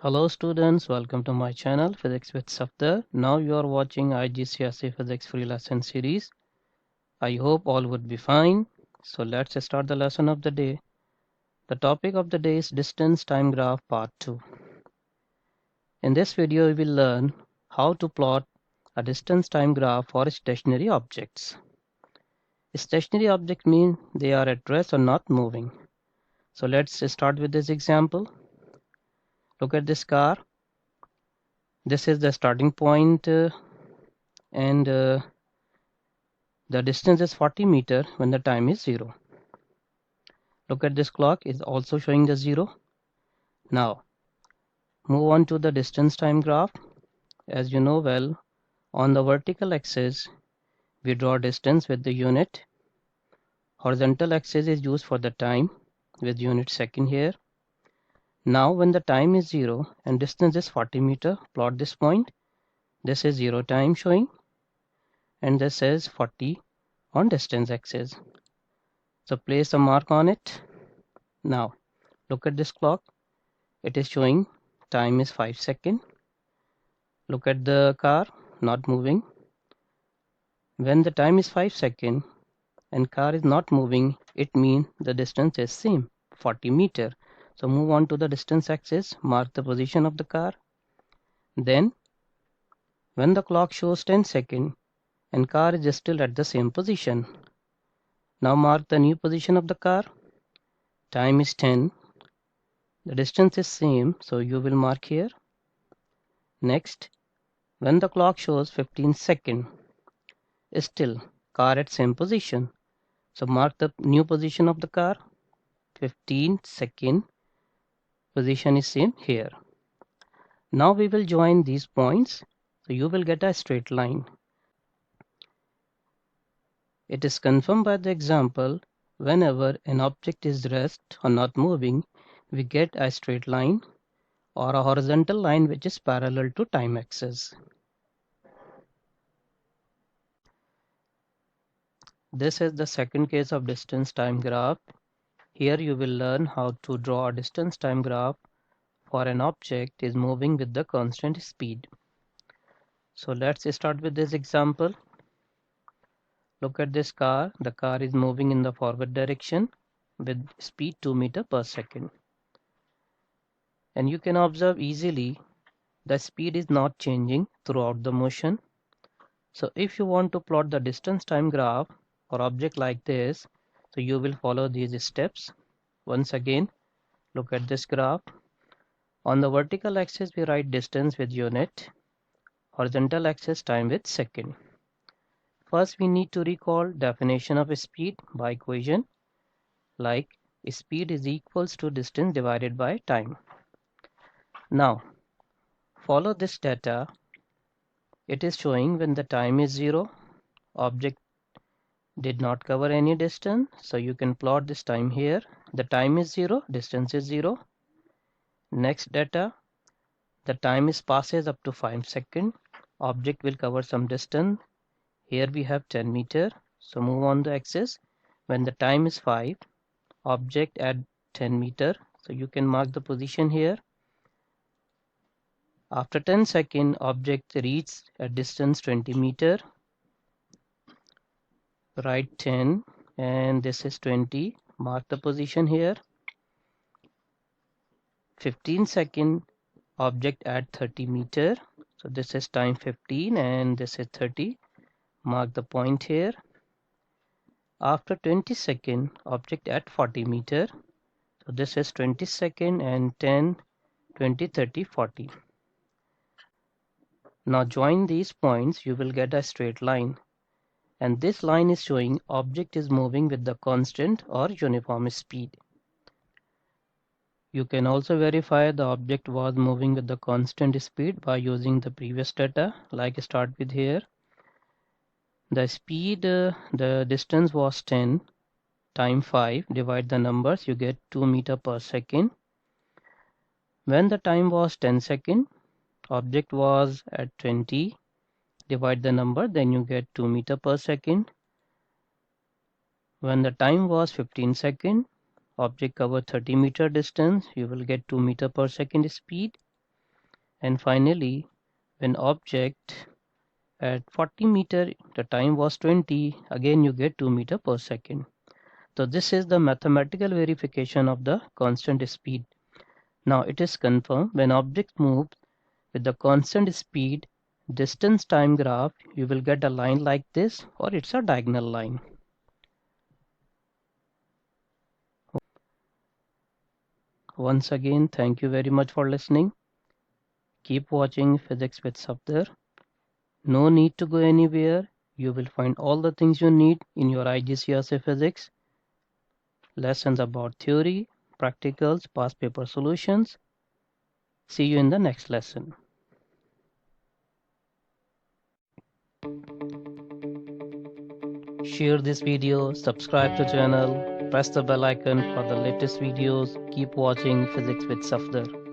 Hello students, welcome to my channel Physics with Safdar. Now you are watching IGCSE Physics free lesson series. I hope all would be fine. So let's start the lesson of the day. The topic of the day is distance time graph part 2. In this video we will learn how to plot a distance time graph for stationary objects. Stationary objects mean they are at rest or not moving. So let's start with this example. Look at this car. This is the starting point and the distance is 40 meter when the time is 0. Look at this clock is also showing the 0. Now move on to the distance time graph. As you know well, on the vertical axis we draw distance with the unit. Horizontal axis is used for the time with unit second here. Now when the time is 0 and distance is 40 meter, plot this point. This is 0 time showing and this is 40 on distance axis. So place a mark on it. Now look at this clock. It is showing time is 5 seconds. Look at the car not moving. When the time is 5 seconds and car is not moving, it means the distance is same 40 meter. So move on to the distance axis, mark the position of the car. Then when the clock shows 10 seconds and car is still at the same position. Now mark the new position of the car. Time is 10. The distance is same, so you will mark here. Next, when the clock shows 15 seconds, still car at same position. So mark the new position of the car. 15 second position is same here. Now we will join these points. So you will get a straight line. It is confirmed by the example, whenever an object is rest or not moving, we get a straight line or a horizontal line which is parallel to time axis. This is the second case of distance time graph. Here you will learn how to draw a distance time graph for an object is moving with the constant speed. So let's start with this example. Look at this car. The car is moving in the forward direction with speed 2 meter per second. And you can observe easily the speed is not changing throughout the motion. So if you want to plot the distance time graph for object like this, so you will follow these steps. Once again, look at this graph. On the vertical axis we write distance with unit, horizontal axis time with second. First we need to recall definition of speed by equation like speed is equals to distance divided by time. Now follow this data. It is showing when the time is 0, object did not cover any distance, so you can plot this time here. The time is 0, distance is 0. Next data, the time is passes up to 5 seconds. Object will cover some distance. Here we have 10 meter. So move on the axis. When the time is 5, object at 10 meter. So you can mark the position here. After 10 seconds, object reaches a distance 20 meter. Write 10 and this is 20. Mark the position here. 15 second, object at 30 meter. So this is time 15 and this is 30. Mark the point here. After 20 second, object at 40 meter. So this is 20 second and 10, 20, 30, 40. Now join these points, you will get a straight line. And this line is showing object is moving with the constant or uniform speed. You can also verify the object was moving with the constant speed by using the previous data. Like start with here. The speed, the distance was 10, time 5, divide the numbers, you get 2 meter per second. When the time was 10 second, object was at 20, divide the number, then you get 2 meter per second. When the time was 15 second, object covered 30 meter distance, you will get 2 meter per second speed. And finally, when object at 40 meter, the time was 20, again you get 2 meter per second. So this is the mathematical verification of the constant speed. Now it is confirmed when object moves with the constant speed, distance time graph, you will get a line like this, or it's a diagonal line. Once again, thank you very much for listening. Keep watching Physics with Safdar. No need to go anywhere. You will find all the things you need in your IGCSE Physics. Lessons about theory, practicals, past paper solutions. See you in the next lesson. Share this video, subscribe to channel, press the bell icon for the latest videos. Keep watching Physics with Safdar.